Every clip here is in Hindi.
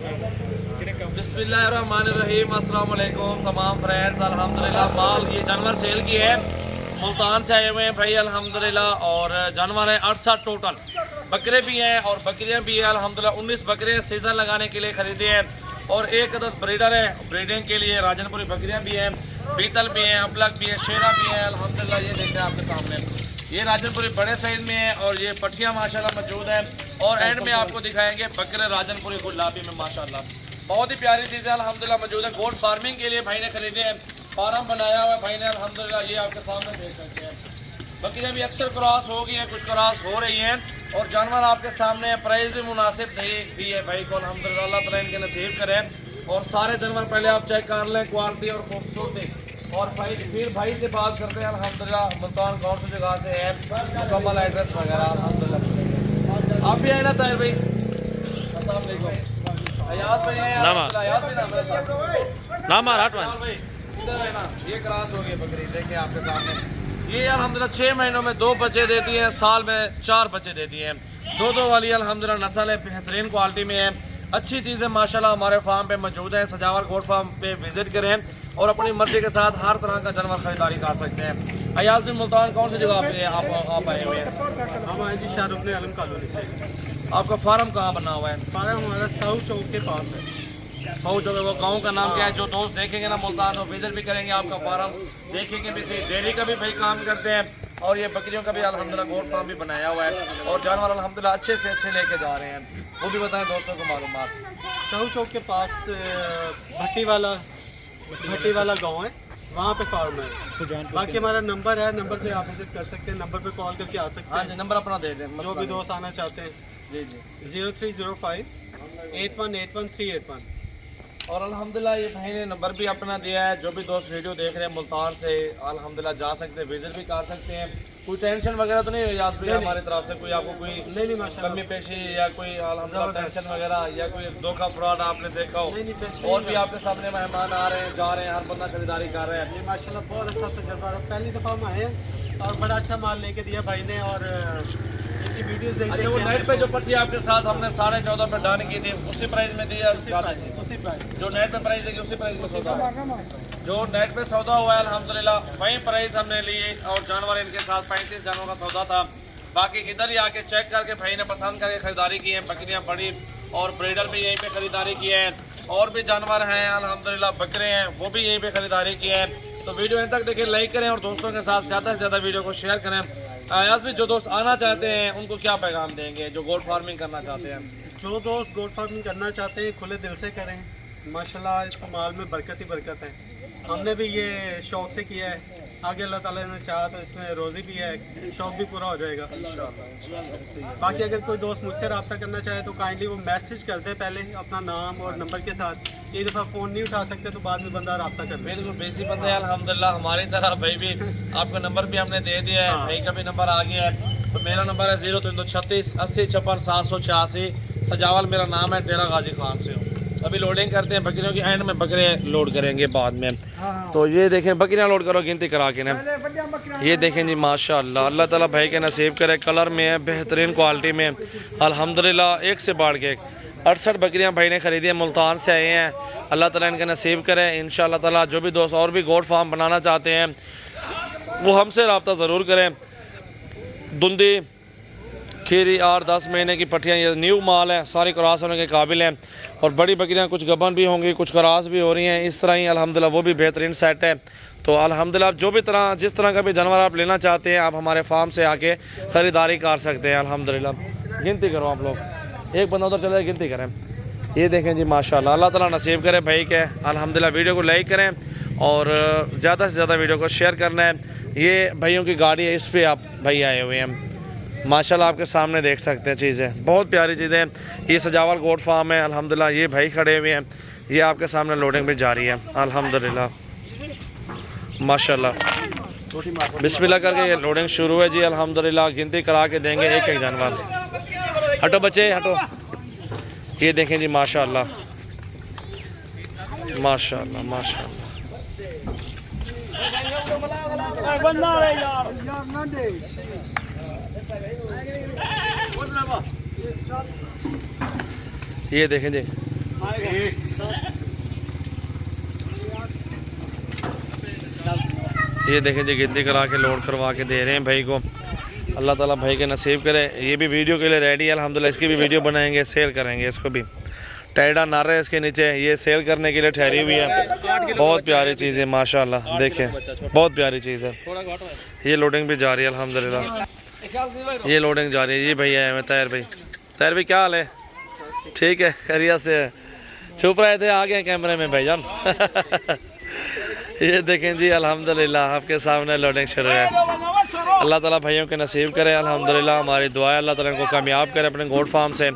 बिस्मिल्लाहिर्रहमानिर्रहीम। अस्सलाम वालेकुम तमाम फ्रेंड्स। अल्हम्दुलिल्लाह माल ये जानवर सेल की है, मुल्तान से आए हुए हैं भाई अल्हम्दुलिल्लाह। और जानवर है 68 टोटल, बकरे भी हैं और बकरियां भी हैं अल्हम्दुलिल्लाह। 19 बकरे सीज़न लगाने के लिए ख़रीदे हैं और एक अदद ब्रीडर है ब्रीडिंग के लिए। राजनपुरी बकरियां भी हैं, बीतल भी हैं, अबलग भी है, शेरा भी है अल्हम्दुलिल्लाह। ये देखते हैं आपके सामने, ये राजनपुरी बड़े साइज़ में है और ये पट्टियाँ माशाल्लाह मौजूद हैं। और एंड में आपको दिखाएंगे बकरे राजनपुरी गुलाबी में माशाल्लाह बहुत ही प्यारी चीज़ें अल्हम्दुलिल्लाह मौजूद है। गोट फार्मिंग के लिए भाई ने खरीदे हैं, फार्म बनाया हुआ है भाई ने अल्हम्दुलिल्लाह। ये आपके सामने देख सकते हैं, बकरियाँ भी अक्सर क्रॉस हो गई हैं, कुछ क्रॉस हो रही हैं और जानवर आपके सामने है। प्राइस भी मुनासिब दी है भाई को अल्हम्दुलिल्लाह। अल्लाह ताला इनके नसीब करें। और सारे जानवर पहले आप चेक कर लें क्वालिटी और खूबसूरती। और भाई फिर भाई से बात करते हैं अल्हम्दुलिल्लाह, मुल्तान कौन सी जगह से है, मुकम्मल एड्रेस वगैरह अल्हम्दुलिल्लाह। आप भी आए ना ताहिर भाई, अस्सलाम वालेकुम। अयाज भाई हैं, अयाज भाई नाम है नाम भाई, इधर है ना। ये क्रॉस हो गई बकरी, देखिए आपके सामने। ये अल्हम्दुलिल्लाह 6 महीनों में 2 बच्चे देती हैं, साल में 4 बच्चे देती हैं। दो वाली अल्हम्दुलिल्लाह नस्ल है, बेहतरीन क्वालिटी में है, अच्छी चीज़ें माशाल्लाह हमारे फार्म पे मौजूद हैं। सजावर गोट फार्म पे विजिट करें और अपनी मर्जी के साथ हर तरह का जानवर खरीदारी कर सकते हैं। अयाज बिन मुल्तान कौन सी जगह पे आप आए हुए हैं? हम आए जी शाहरुख ने आलम कॉलोनी से। आपका फार्म कहाँ बना हुआ है? फार्म हमारा साउथ चौक के पास है। साउथ चौक, वो गाँव का नाम क्या है? जो दोस्त देखेंगे ना मुल्तान तो विजिट भी करेंगे, आपका फार्म देखेंगे भी सही। डेयरी का भी भाई काम करते हैं और ये बकरियों का भी अल्हम्दुलिल्लाह गोट फार्म भी बनाया हुआ है और जानवर अल्हम्दुलिल्लाह अच्छे से अच्छे लेके जा रहे हैं। वो भी बताएं दोस्तों को मालूमात। साउथ चौक के पास भट्टी वाला गांव है, वहाँ पे फार्म है। बाकी हमारा नंबर है, नंबर पे आप विजिट कर सकते हैं, नंबर पे कॉल करके आ सकते हाँ हैं। जी, नंबर अपना दे दें जो भी दोस्त आना चाहते हैं। जी जी 0305 8181 और अल्हम्दुलिल्लाह ये भाई ने नंबर भी अपना दिया है। जो भी दोस्त वीडियो देख रहे हैं मुल्तान से अल्हम्दुलिल्लाह जा सकते हैं, विजिट भी कर सकते हैं। कोई टेंशन वगैरह तो नहीं है याद भाई हमारी तरफ से? कोई आपको कोई नहीं माशाल्लाह कमी पेशी या कोई अल्हम्दुलिल्लाह टेंशन वगैरह या कोई धोखा फ्रॉड आपने देखा हो? और भी आपके सामने मेहमान आ रहे हैं, जा रहे हैं, हर बंदा खरीदारी कर रहे हैं। माशाल्लाह बहुत अच्छा तजर्बा है। पहली दफ़ा हम आए हैं और बड़ा अच्छा माल लेके दिया भाई ने। और इसकी वीडियोस देखते अच्छा, वो नेट पे जो पर्ची आपके साथ हमने 14.5 पे डन की थी उसी प्राइस में दिया? उसी प्राइस जो नेट पे प्राइस है उसी प्राइस में सौदा है। जो नेट पे सौदा हुआ है अल्हम्दुलिल्लाह वही प्राइस हमने लिए और जानवर इनके साथ 35 जानवरों का सौदा था। बाकी इधर ही आके चेक करके भाई ने पसंद करके खरीदारी की है। बकरियां बड़ी और ब्रीडर भी यहीं पे खरीदारी की है और भी जानवर हैं अल्हम्दुलिल्लाह, बकरे हैं वो भी यहीं पे खरीदारी की है। तो वीडियो यहाँ तक देखिए, लाइक करें और दोस्तों के साथ ज़्यादा से ज़्यादा वीडियो को शेयर करें। अयाज भी जो दोस्त आना चाहते हैं उनको क्या पैगाम देंगे जो गोट फार्मिंग करना चाहते हैं? जो दोस्त गोट फार्मिंग करना चाहते हैं खुले दिल से करें। माशाल्लाह इस माल में बरकत ही बरकत है। हमने भी ये शौक से किया है, आगे अल्लाह ताला ने चाहा तो इसमें रोज़ी भी है, शौक भी पूरा हो जाएगा बाकी अगर कोई दोस्त मुझसे रब्ता करना चाहे तो काइंडली वो मैसेज कर दे पहले अपना नाम और नंबर के साथ। एक दफ़ा फ़ोन नहीं उठा सकते तो बाद में बंदा रब्ता कर दे। बिल्कुल बेसी बंदे हैं अल्हम्दुलिल्लाह हमारी तरह। भाई भी आपका नंबर भी हमने दे दिया है, भाई का भी नंबर आ गया है। तो मेरा नंबर है 0336 80 56 786। सजावल मेरा नाम है, डेरा गाजी खान से हूँ। अभी लोडिंग करते हैं बकरियों की, एंड में बकरे लोड करेंगे बाद में। तो ये देखें बकरियां लोड करो गिनती करा के ना। ये देखें जी माशाल्लाह, अल्लाह ताला भाई के नसीब करे। कलर में है, बेहतरीन क्वालिटी में अल्हम्दुलिल्लाह, एक से बढ़ के 68 बकरियां भाई ने खरीदी है, मुल्तान से आए हैं। अल्लाह ताला इनका नसीब करे इंशाअल्लाह ताला। जो भी दोस्त और भी गोट फार्म बनाना चाहते हैं वो हमसे रब्ता ज़रूर करें। धुंदी खीरी 8-10 महीने की पट्टियाँ, ये न्यू माल है, सारी क्रॉस होने के काबिल हैं। और बड़ी बकरियाँ कुछ गबन भी होंगी, कुछ क्रॉस भी हो रही हैं। इस तरह ही अल्हम्दुलिल्लाह वो भी बेहतरीन सेट है। तो अल्हम्दुलिल्लाह जो भी जिस तरह का भी जानवर आप लेना चाहते हैं आप हमारे फार्म से आके ख़रीदारी कर सकते हैं अल्हम्दुलिल्लाह। गिनती करो आप लोग, एक बंदा उधर चले गिनती करें। ये देखें जी माशाल्लाह, अल्लाह ताला नसीब करे भाई के अल्हम्दुलिल्लाह। वीडियो को लाइक करें और ज़्यादा से ज़्यादा वीडियो को शेयर करना है। ये भाइयों की गाड़ी है, इस पर आप भाई आए हुए हैं माशाल्लाह, आपके सामने देख सकते हैं चीज़ें, बहुत प्यारी चीज़ें। ये सजावल गोट फार्म है अल्हम्दुलिल्लाह। ये भाई खड़े हुए हैं, ये आपके सामने लोडिंग भी जारी है अल्हम्दुलिल्लाह माशाल्लाह। बिस्मिल्लाह करके ये लोडिंग शुरू है जी अल्हम्दुलिल्लाह। गिनती करा के देंगे एक एक जानवर। हटो बच्चे हटो। ये देखें जी माशाल्लाह माशाल्लाह माशाल्लाह। ये देखें जी ये देखें जी गिनती करा के लोड करवा के दे रहे हैं भाई को। अल्लाह ताला भाई के नसीब करे। ये भी वीडियो के लिए रेडी है अल्हम्दुलिल्लाह। इसकी भी वीडियो बनाएंगे, सेल करेंगे इसको भी। टाइडा नार है इसके नीचे, ये सेल करने के लिए ठहरी हुई है। बहुत प्यारी चीज़ है माशाल्लाह, देखें बहुत प्यारी चीज़ है। ये लोडिंग भी जा रही है अल्हम्दुलिल्लाह। ये लोडिंग जा रही है। ये भैया है तैर भाई। तैर भाई क्या हाल है? ठीक है, खैरियत से है। छुप रहे थे, आ गए कैमरे में भाईजान। ये देखें जी अल्हम्दुलिल्लाह आपके सामने लोडिंग शुरू है। अल्लाह ताला भाइयों के नसीब करे अल्हम्दुलिल्लाह। हमारी दुआ है अल्लाह ताला इनको कामयाब करे अपने गोट फार्म से।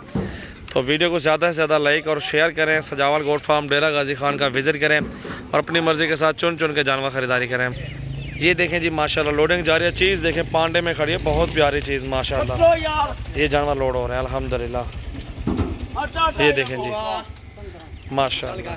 तो वीडियो को ज़्यादा से ज़्यादा लाइक और शेयर करें। सजावल गोट फार्म डेरा गाजी खान का विज़िट करें और अपनी मर्ज़ी के साथ चुन चुन के जानवर ख़रीदारी करें। ये देखें जी माशाल्लाह लोडिंग जा रही है। चीज़ देखें पांडे में खड़ी है, बहुत प्यारी चीज़ माशाल्लाह। ये जानवर लोड हो रहे हैं अल्हम्दुलिल्लाह। ये देखें जी माशाल्लाह।